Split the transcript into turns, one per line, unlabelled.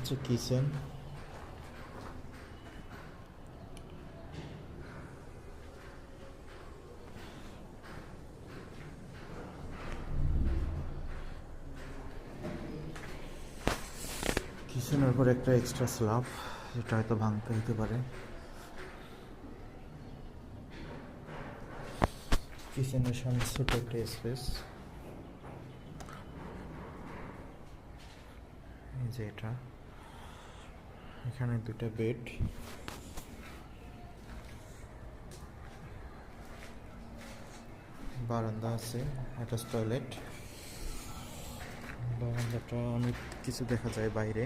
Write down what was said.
হচ্ছে কিচেন। কিচেনের উপর একটা এক্সট্রা স্ল্যাব, যেটা হয়তো ভাঙতে হতে পারে। কিচেনের সামনে ছোট একটা স্পেস, এই যে এটা। এখানে দুটো বেড, বারান্দা আছে, অ্যাটাচ টয়লেট। বারান্দাটা অনেক কিছু দেখা যায় বাইরে।